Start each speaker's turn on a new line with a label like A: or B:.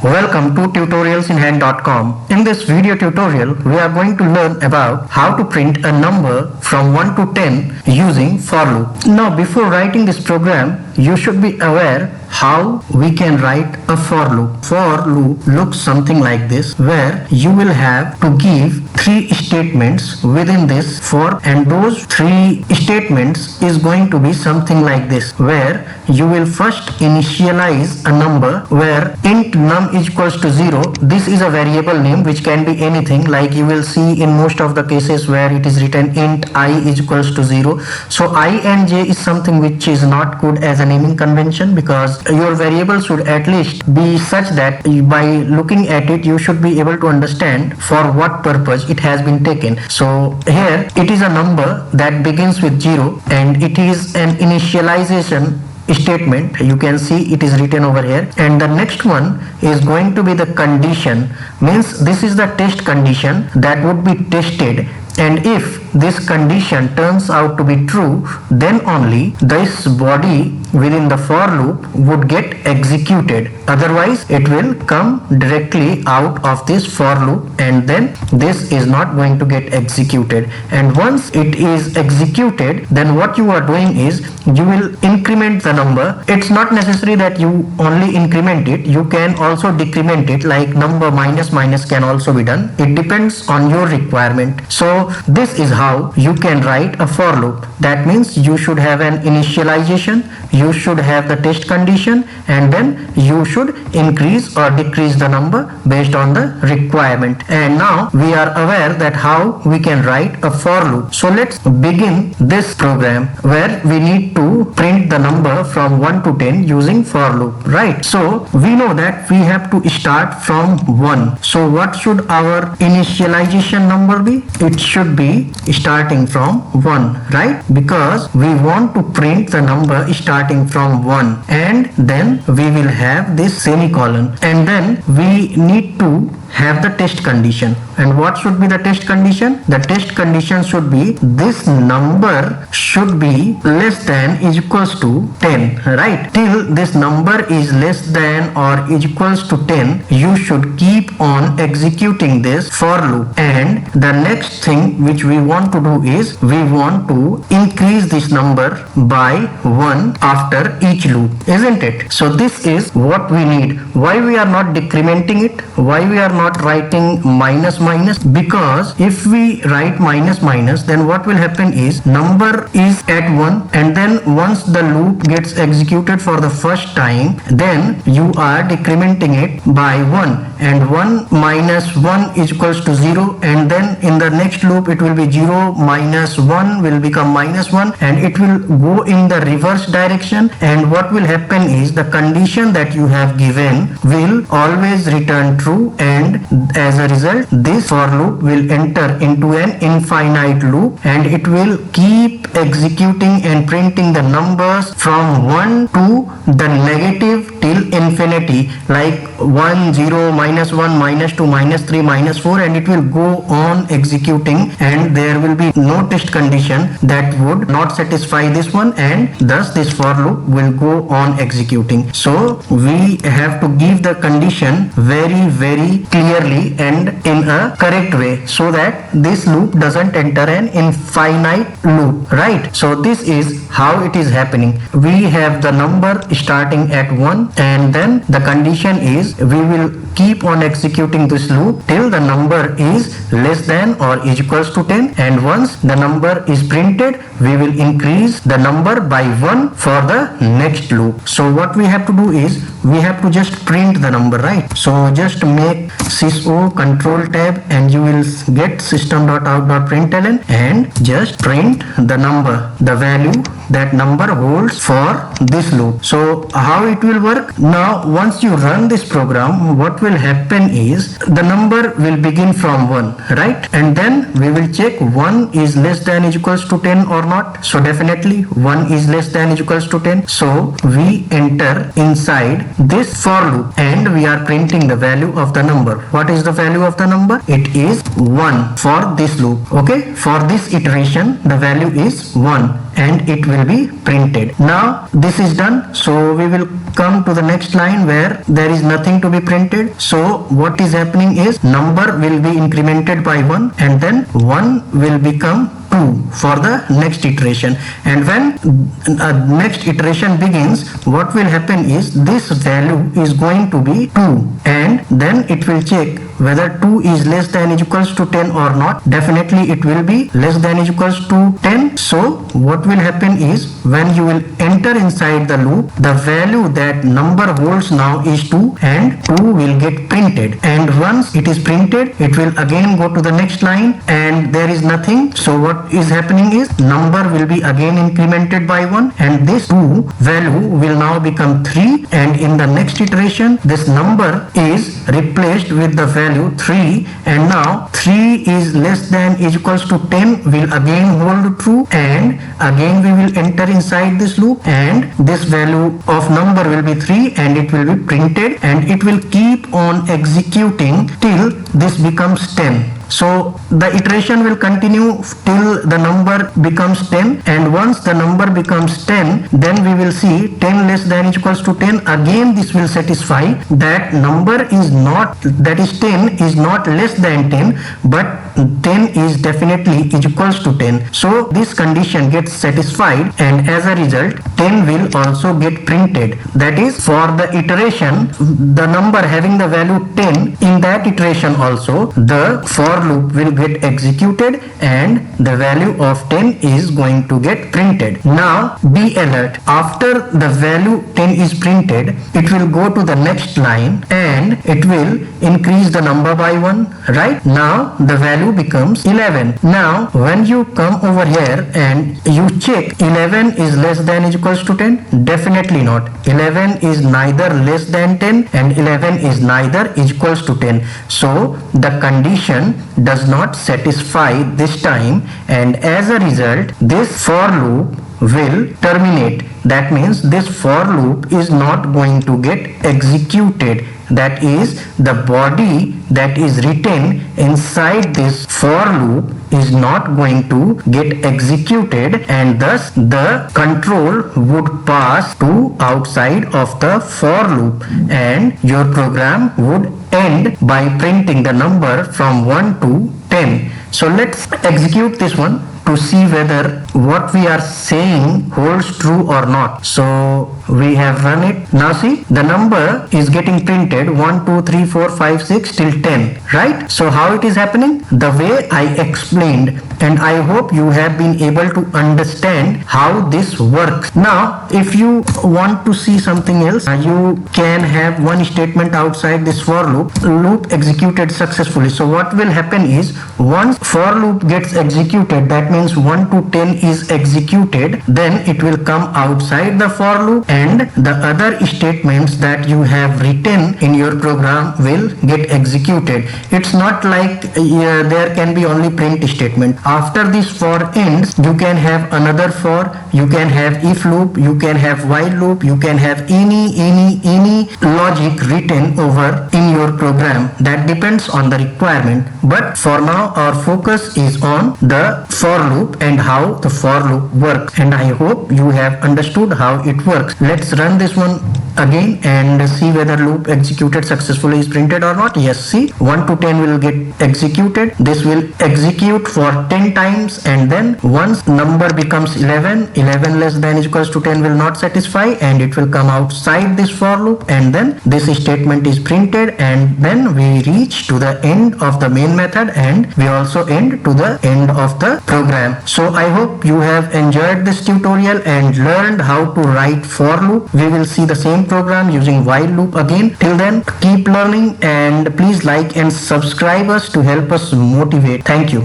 A: Welcome to tutorialsinhand.com. In this video tutorial, we are going to learn about how to print a number from 1 to 10 using for loop. Now, before writing this program, you should be aware how we can write a for loop. For loop looks something like this, where you will have to give 3 statements within this for, and those 3 statements is going to be something like this, where you will first initialize a number where int num is equals to 0. This is a variable name which can be anything, like you will see in most of the cases where it is written int I is equals to 0. So I and j is something which is not good as a naming convention, because your variable should at least be such that by looking at it you should be able to understand for what purpose it has been taken. So here it is a number that begins with 0 and it is an initialization statement. You can see it is written over here, and the next one is going to be the condition, means this is the test condition that would be tested, and if this condition turns out to be true, then only this body within the for loop would get executed. Otherwise it will come directly out of this for loop, and then this is not going to get executed. And once it is executed, then what you are doing is you will increment the number. It's not necessary that you only increment it, you can also decrement it, like number minus minus can also be done. It depends on your requirement. So this is how you can write a for loop. That means you should have an initialization, you should have the test condition, and then you should increase or decrease the number based on the requirement. And now we are aware that how we can write a for loop. So let's begin this program where we need to print the number from 1 to 10 using for loop, right? So we know that we have to start from 1. So what should our initialization number be? It should be starting from 1, right? Because we want to print the number starting from 1, and then we will have this semicolon, and then we need to have the test condition. And what should be the test condition? The test condition should be this number should be less than is equals to 10, right? Till this number is less than or is equals to 10, you should keep on executing this for loop. And the next thing which we want to do is we want to increase this number by 1 after each loop, isn't it? So this is what we need. Why we are not decrementing it? Why we are not writing minus minus? Because if we write minus minus, then what will happen is number is at 1, and then once the loop gets executed for the first time, then you are decrementing it by 1, and 1 minus 1 is equals to 0, and then in the next loop it will be 0 minus 1 will become minus 1, and it will go in the reverse direction. And what will happen is the condition that you have given will always return true, and as a result this for loop will enter into an infinite loop, and it will keep executing and printing the numbers from 1 to the negative till infinity, like 1 0 minus 1 minus 2 minus 3 minus 4, and it will go on executing, and there will be no test condition that would not satisfy this one, and thus this for loop will go on executing. So we have to give the condition very clearly and in a correct way, so that this loop doesn't enter an infinite loop, right? So this is how it is happening. We have the number starting at 1, and then the condition is we will keep on executing this loop till the number is less than or is equals to 10, and once the number is printed, we will increase the number by 1 for the next loop. So what we have to do is we have to just print the number, right? So just make syso control tab, and you will get system.out.println, and just print the number, the value that number holds for this loop. So how it will work? Now once you run this program, what will happen is the number will begin from 1, right? And then we will check 1 is less than is equals to 10 or not. So definitely 1 is less than is equals to 10. So we enter inside this for loop, and we are printing the value of the number. What is the value of the number? It is 1 for this loop. Okay, for this iteration the value is 1, and it will be printed. Now this is done, so we will come to the next line where there is nothing to be printed. So what is happening is number will be incremented by 1 and then 1 will become 2 for the next iteration, and when next iteration begins, what will happen is this value is going to be 2 and then it will check whether 2 is less than or equals to 10 or not. Definitely it will be less than or equals to 10. So what will happen is when you will enter inside the loop, the value that number holds now is 2 and 2 will get printed, and once it is printed it will again go to the next line and there is nothing. So what is happening is number will be again incremented by 1 and this 2 value will now become 3, and in the next iteration this number is replaced with the value 3, and now 3 is less than or equals to 10 will again hold true, and again we will enter inside this loop and this value of number will be 3 and it will be printed, and it will keep on executing till this becomes 10. So the iteration will continue till the number becomes 10, and once the number becomes 10, then we will see 10 less than or equals to 10. Again this will satisfy that number is not, that is 10 is not less than 10, but 10 is definitely equals to 10. So this condition gets satisfied, and as a result 10 will also get printed. That is, for the iteration, the number having the value 10, in that iteration also the for loop will get executed and the value of 10 is going to get printed. Now be alert, after the value 10 is printed, it will go to the next line and it will increase the number by 1, right? Now the value becomes 11. Now when you come over here and you check 11 is less than or equals to 10, definitely not. 11 is neither less than 10 and 11 is neither equals to 10. So the condition does not satisfy this time, and as a result this for loop will terminate. That means this for loop is not going to get executed. That is, the body that is written inside this for loop is not going to get executed, and thus the control would pass to outside of the for loop and your program would end by printing the number from 1 to 10. So let's execute this one to see whether what we are saying holds true or not. So we have run it. Now see, the number is getting printed 1, 2, 3, 4, 5, 6 till 10, right? So how it is happening? The way I explained, and I hope you have been able to understand how this works. Now if you want to see something else, you can have one statement outside this for loop executed successfully. So what will happen is, once for loop gets executed, that means 1 to 10 is executed, then it will come outside the for loop and the other statements that you have written in your program will get executed. It's not like there can be only print statement. After this for ends, you can have another for, you can have if loop, you can have while loop, you can have any logic written over in your program. That depends on the requirement, but for now our focus is on the for loop and how the for loop works, and I hope you have understood how it works. Let's run this one again and see whether loop executed successfully is printed or not. Yes, see, 1 to 10 will get executed. This will execute for 10 times, and then once number becomes 11 less than or equals to 10 will not satisfy and it will come outside this for loop, and then this statement is printed, and then we reach to the end of the main method and we also end to the end of the program. So I hope you have enjoyed this tutorial and learned how to write for loop. We will see the same program using while loop again. Till then, keep learning and please like and subscribe us to help us motivate. Thank you.